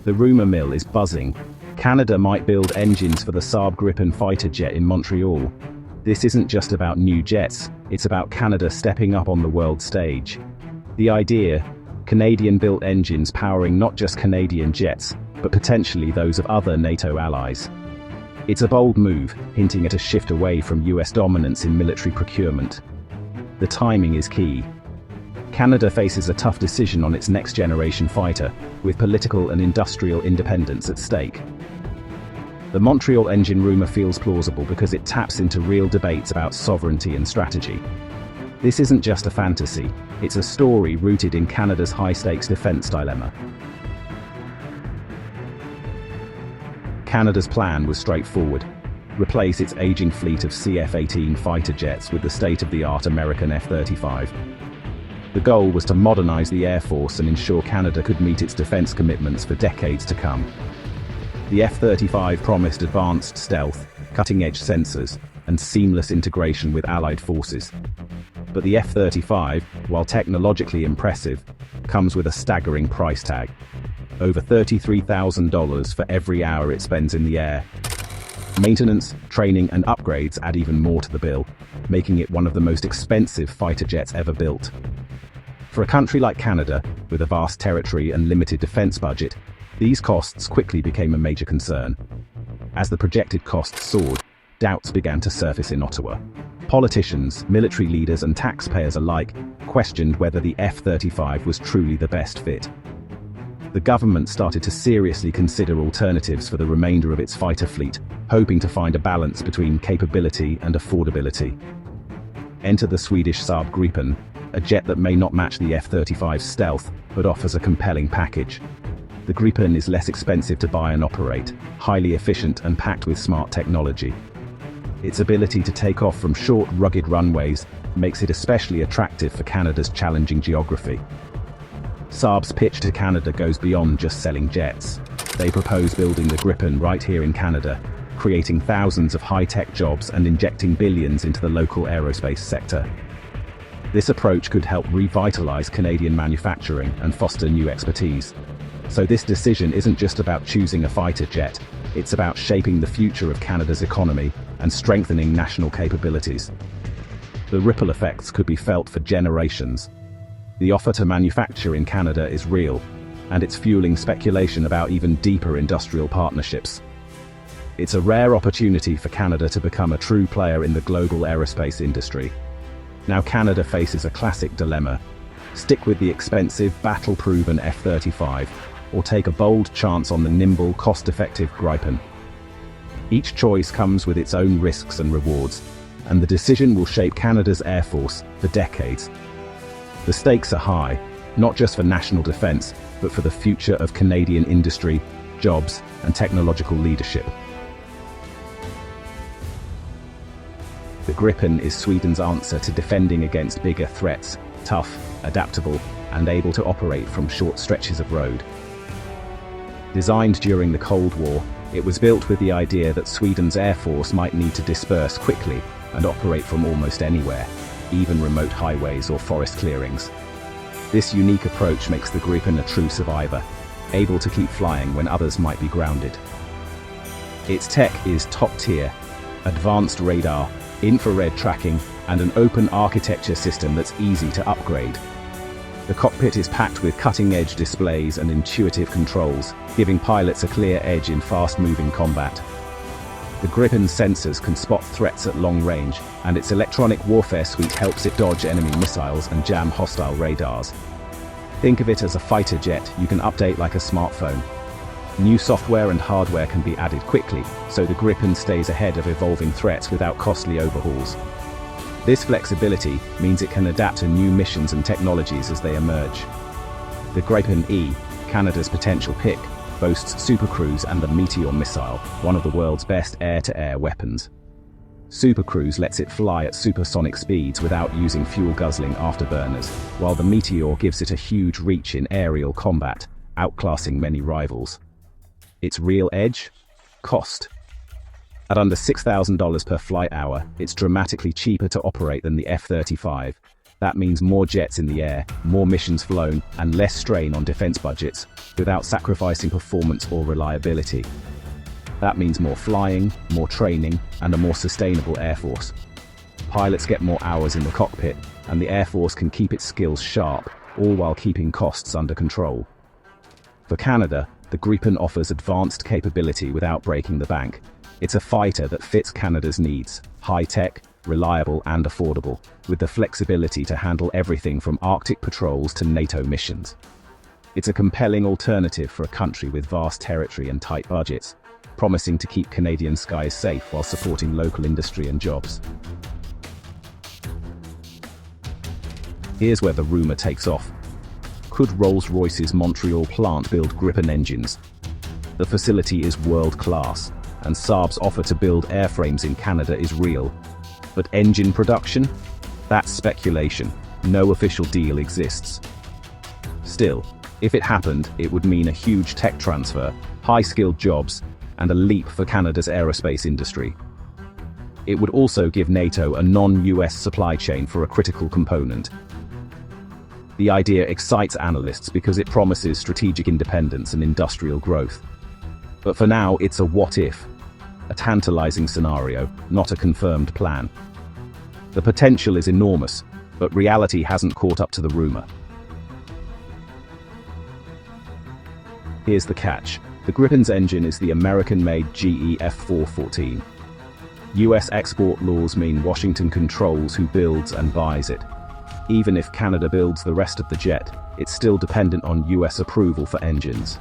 The rumor mill is buzzing. Canada might build engines for the Saab Gripen fighter jet in Montreal. This isn't just about new jets, it's about Canada stepping up on the world stage. The idea: Canadian-built engines powering not just Canadian jets, but potentially those of other NATO allies. It's a bold move, hinting at a shift away from US dominance in military procurement. The timing is key. Canada faces a tough decision on its next-generation fighter, with political and industrial independence at stake. The Montreal engine rumor feels plausible because it taps into real debates about sovereignty and strategy. This isn't just a fantasy, it's a story rooted in Canada's high-stakes defense dilemma. Canada's plan was straightforward: replace its aging fleet of CF-18 fighter jets with the state-of-the-art American F-35. The goal was to modernize the Air Force and ensure Canada could meet its defense commitments for decades to come. The F-35 promised advanced stealth, cutting-edge sensors, and seamless integration with allied forces. But the F-35, while technologically impressive, comes with a staggering price tag: over $33,000 for every hour it spends in the air. Maintenance, training, and upgrades add even more to the bill, making it one of the most expensive fighter jets ever built. For a country like Canada, with a vast territory and limited defense budget, these costs quickly became a major concern. As the projected costs soared, doubts began to surface in Ottawa. Politicians, military leaders, and taxpayers alike questioned whether the F-35 was truly the best fit. The government started to seriously consider alternatives for the remainder of its fighter fleet, hoping to find a balance between capability and affordability. Enter the Swedish Saab Gripen, a jet that may not match the F-35's stealth, but offers a compelling package. The Gripen is less expensive to buy and operate, highly efficient and packed with smart technology. Its ability to take off from short, rugged runways makes it especially attractive for Canada's challenging geography. Saab's pitch to Canada goes beyond just selling jets. They propose building the Gripen right here in Canada, creating thousands of high-tech jobs and injecting billions into the local aerospace sector. This approach could help revitalize Canadian manufacturing and foster new expertise. So this decision isn't just about choosing a fighter jet, it's about shaping the future of Canada's economy and strengthening national capabilities. The ripple effects could be felt for generations. The offer to manufacture in Canada is real, and it's fueling speculation about even deeper industrial partnerships. It's a rare opportunity for Canada to become a true player in the global aerospace industry. Now Canada faces a classic dilemma: stick with the expensive, battle-proven F-35, or take a bold chance on the nimble, cost-effective Gripen. Each choice comes with its own risks and rewards, and the decision will shape Canada's Air Force for decades. The stakes are high, not just for national defense, but for the future of Canadian industry, jobs, and technological leadership. The Gripen is Sweden's answer to defending against bigger threats: tough, adaptable, and able to operate from short stretches of road. Designed during the Cold War, it was built with the idea that Sweden's Air Force might need to disperse quickly and operate from almost anywhere, even remote highways or forest clearings. This unique approach makes the Gripen a true survivor, able to keep flying when others might be grounded. Its tech is top-tier: advanced radar, infrared tracking, and an open architecture system that's easy to upgrade. The cockpit is packed with cutting-edge displays and intuitive controls, giving pilots a clear edge in fast-moving combat. The Gripen's sensors can spot threats at long range, and its electronic warfare suite helps it dodge enemy missiles and jam hostile radars. Think of it as a fighter jet you can update like a smartphone. New software and hardware can be added quickly, so the Gripen stays ahead of evolving threats without costly overhauls. This flexibility means it can adapt to new missions and technologies as they emerge. The Gripen E, Canada's potential pick, boasts Super Cruise and the Meteor missile, one of the world's best air-to-air weapons. Super Cruise lets it fly at supersonic speeds without using fuel-guzzling afterburners, while the Meteor gives it a huge reach in aerial combat, outclassing many rivals. Its real edge? Cost. At under $6,000 per flight hour, it's dramatically cheaper to operate than the F-35. That means more jets in the air, more missions flown, and less strain on defense budgets, without sacrificing performance or reliability. That means more flying, more training, and a more sustainable Air Force. Pilots get more hours in the cockpit, and the Air Force can keep its skills sharp, all while keeping costs under control. For Canada, the Gripen offers advanced capability without breaking the bank. It's a fighter that fits Canada's needs, high-tech, reliable and affordable, with the flexibility to handle everything from Arctic patrols to NATO missions. It's a compelling alternative for a country with vast territory and tight budgets, promising to keep Canadian skies safe while supporting local industry and jobs. Here's where the rumor takes off. Could Rolls-Royce's Montreal plant build Gripen engines? The facility is world-class, and Saab's offer to build airframes in Canada is real. But engine production? That's speculation. No official deal exists. Still, if it happened, it would mean a huge tech transfer, high-skilled jobs, and a leap for Canada's aerospace industry. It would also give NATO a non-US supply chain for a critical component. The idea excites analysts because it promises strategic independence and industrial growth. But for now, it's a what-if. A tantalizing scenario, not a confirmed plan. The potential is enormous, but reality hasn't caught up to the rumor. Here's the catch. The Gripen's engine is the American-made GE F414. US export laws mean Washington controls who builds and buys it. Even if Canada builds the rest of the jet, it's still dependent on US approval for engines.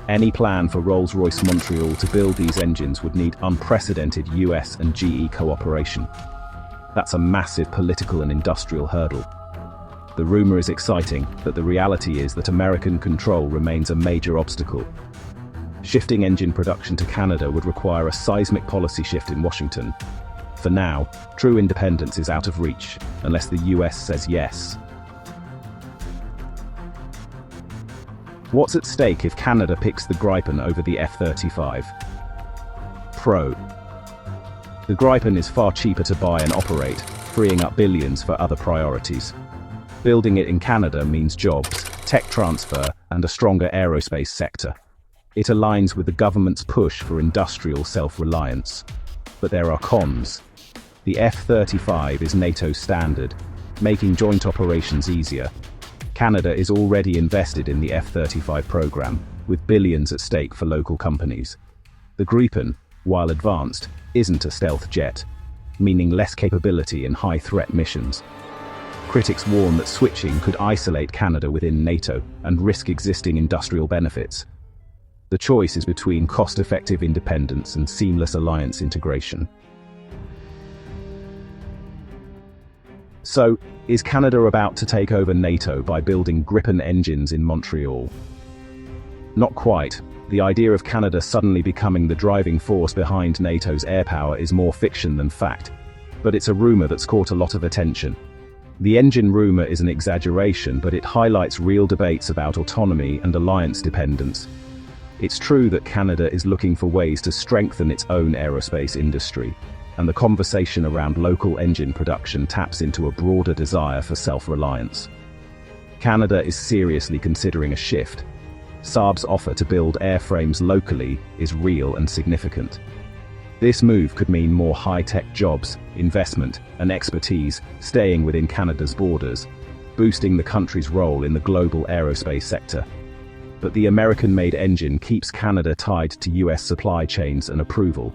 Any plan for Rolls-Royce Montreal to build these engines would need unprecedented US and GE cooperation. That's a massive political and industrial hurdle. The rumor is exciting, but the reality is that American control remains a major obstacle. Shifting engine production to Canada would require a seismic policy shift in Washington. For now, true independence is out of reach, unless the US says yes. What's at stake if Canada picks the Gripen over the F-35? Pro. The Gripen is far cheaper to buy and operate, freeing up billions for other priorities. Building it in Canada means jobs, tech transfer, and a stronger aerospace sector. It aligns with the government's push for industrial self-reliance. But there are cons. The F-35 is NATO standard, making joint operations easier. Canada is already invested in the F-35 program, with billions at stake for local companies. The Gripen, while advanced, isn't a stealth jet, meaning less capability in high-threat missions. Critics warn that switching could isolate Canada within NATO and risk existing industrial benefits. The choice is between cost-effective independence and seamless alliance integration. So, is Canada about to take over NATO by building Gripen engines in Montreal? Not quite. The idea of Canada suddenly becoming the driving force behind NATO's air power is more fiction than fact. But it's a rumor that's caught a lot of attention. The engine rumor is an exaggeration, but it highlights real debates about autonomy and alliance dependence. It's true that Canada is looking for ways to strengthen its own aerospace industry, and the conversation around local engine production taps into a broader desire for self-reliance. Canada is seriously considering a shift. Saab's offer to build airframes locally is real and significant. This move could mean more high-tech jobs, investment, and expertise staying within Canada's borders, boosting the country's role in the global aerospace sector. But the American-made engine keeps Canada tied to US supply chains and approval.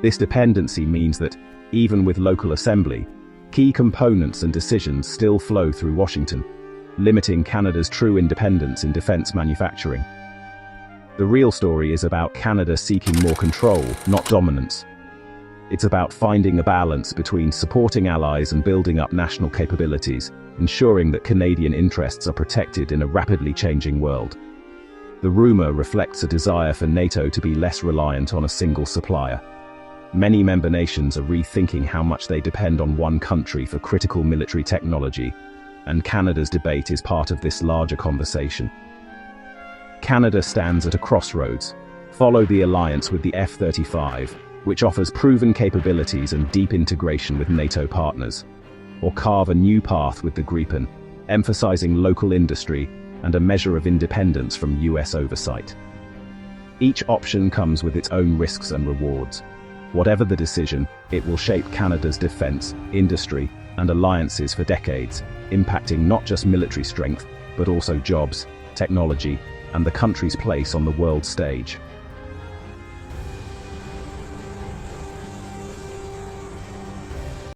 This dependency means that, even with local assembly, key components and decisions still flow through Washington, limiting Canada's true independence in defense manufacturing. The real story is about Canada seeking more control, not dominance. It's about finding a balance between supporting allies and building up national capabilities, ensuring that Canadian interests are protected in a rapidly changing world. The rumor reflects a desire for NATO to be less reliant on a single supplier. Many member nations are rethinking how much they depend on one country for critical military technology, and Canada's debate is part of this larger conversation. Canada stands at a crossroads. Follow the alliance with the F-35, which offers proven capabilities and deep integration with NATO partners. or carve a new path with the Gripen, emphasizing local industry and a measure of independence from US oversight. Each option comes with its own risks and rewards. Whatever the decision, it will shape Canada's defense, industry, and alliances for decades, impacting not just military strength, but also jobs, technology, and the country's place on the world stage.